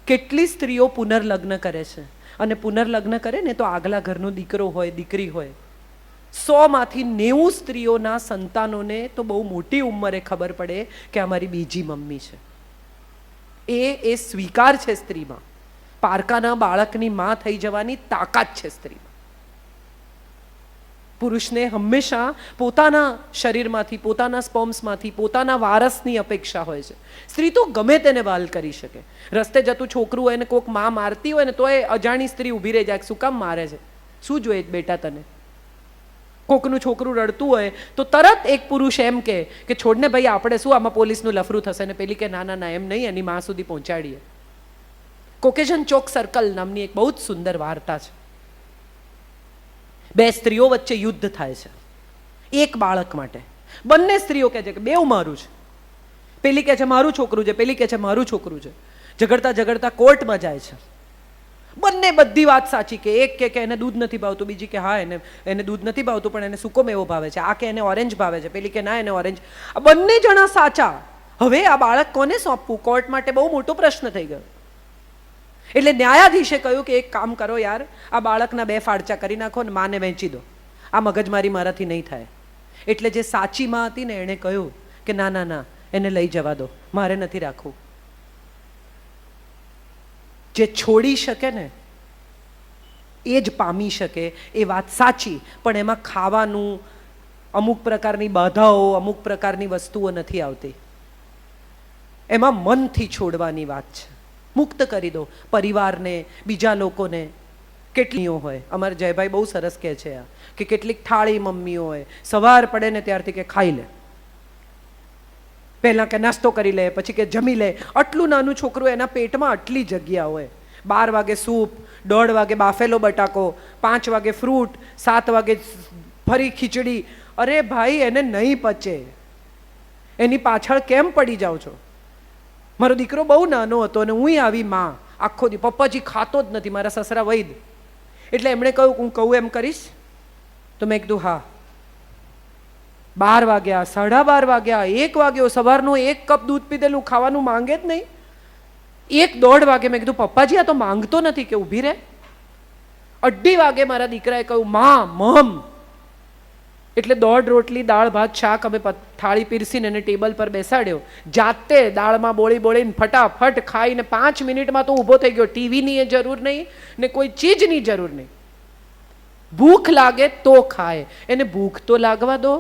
કેટલી સ્ત્રીઓ પુનર્લગ્ન કરે છે, અને પુનર્લગ્ન કરે ને તો આગલા ઘરનો દીકરો હોય દીકરી હોય, 100માંથી 90 સ્ત્રીઓના સંતાનોને તો બહુ મોટી ઉંમરે ખબર પડે કે અમારી બીજી મમ્મી છે. એ સ્વીકાર છે સ્ત્રીમાં. પારકાના બાળકની માં થઈ જવાની તાકાત છે સ્ત્રીમાં. પુરુષને હંમેશા પોતાના શરીરમાંથી, પોતાના સ્પર્મ્સમાંથી, પોતાના વારસની અપેક્ષા હોય છે. સ્ત્રી તો ગમે તેને વાલ કરી શકે. રસ્તે જતું છોકરું હોય ને કોઈક માં મારતી હોય ને તો એ અજાણી સ્ત્રી ઊભી રહી જાય, શું કામ મારે છે, શું જોઈએ બેટા તને. કોકનું છોકરું રડતું હોય તો તરત એક પુરુષ એમ કે છોડને ભાઈ, આપણે શું આમાં પોલીસનું લફરું થશે, ને પેલી કે ના ના ના એમ નહીં, એની માં સુધી પહોંચાડીએ. કોકેશન ચોક સર્કલ નામની એક બહુ જ સુંદર વાર્તા છે. 2 સ્ત્રીઓ વચ્ચે યુદ્ધ થાય છે એક બાળક માટે. બંને સ્ત્રીઓ કહે છે કે બેવ મારું છે. પેલી કહે છે મારું છોકરું છે, પેલી કહે છે મારું છોકરું છે. ઝઘડતા ઝઘડતા કોર્ટમાં જાય છે. બંને બધી વાત સાચી કે એક કે એને દૂધ નથી ભાવતું, બીજી કે હા એને દૂધ નથી ભાવતું પણ એને સૂકો મેવો ભાવે છે, આ કે એને ઓરેન્જ ભાવે છે, પેલી કે ના એને ઓરેન્જ. આ બંને જણા સાચા. હવે આ બાળક કોને સોંપવું? કોર્ટ માટે બહુ મોટો પ્રશ્ન થઈ ગયો. એટલે ન્યાયાધીશે કહ્યું કે એક કામ કરો યાર, આ બાળકના 2 ફાડચા કરી નાખો ને માને વહેંચી દો, આ મગજમારી મારાથી નહીં થાય. એટલે જે સાચી માં હતી ને એણે કહ્યું કે ના ના ના, એને લઈ જવા દો, મારે નથી રાખવું. જે છોડી શકે ને એ જ પામી શકે, એ વાત સાચી, પણ એમાં ખાવાનું, અમુક પ્રકારની બાધાઓ, અમુક પ્રકારની વસ્તુઓ નથી આવતી. એમાં મનથી છોડવાની વાત છે. મુક્ત કરી દો પરિવારને, બીજા લોકોને. કેટલીઓ હોય, અમારે જયભાઈ બહુ સરસ કહે છે આ કે કેટલીક થાળી મમ્મીઓ હોય, સવાર પડે ને ત્યારથી કે ખાઈ લે, પહેલાં કે નાસ્તો કરી લે, પછી કે જમી લે. આટલું નાનું છોકરું, એના પેટમાં આટલી જગ્યા હોય. 12 વાગે સૂપ, 1:30 વાગે બાફેલો બટાકો, 5 વાગે ફ્રૂટ, 7 વાગે ફરી ખીચડી. અરે ભાઈ, એને નહીં પચે. એની પાછળ કેમ પડી જાઓ છો? મારો દીકરો બહુ નાનો હતો અને હું આવી માં, આખો દી પપ્પાજી ખાતો જ નથી, મારા સસરા વૈદ. એટલે એમણે કહ્યું હું કહું એમ કરીશ? તો મેં કીધું હા. 12 વાગ્યા, 12:30 વાગ્યા, 1 વાગ્યો, સવારનો 1 કપ દૂધ પીધેલું, ખાવાનું માંગે જ નહીં. 1:30 વાગે મેં કીધું પપ્પાજી આ તો માંગતો નથી, કે ઊભી રહે. 2:30 વાગે મારા દીકરાએ કહ્યું માં મમ. એટલે 1.5 રોટલી, દાળ ભાત, શાક અમે થાળી પીરસીને એને ટેબલ પર બેસાડ્યો. જાતે દાળમાં બોળી બોળીને ફટાફટ ખાઈને 5 મિનિટમાં તો ઊભો થઈ ગયો. ટીવીની એ જરૂર નહીં ને કોઈ ચીજની જરૂર નહીં. ભૂખ લાગે તો ખાય, એને ભૂખ તો લાગવા દો.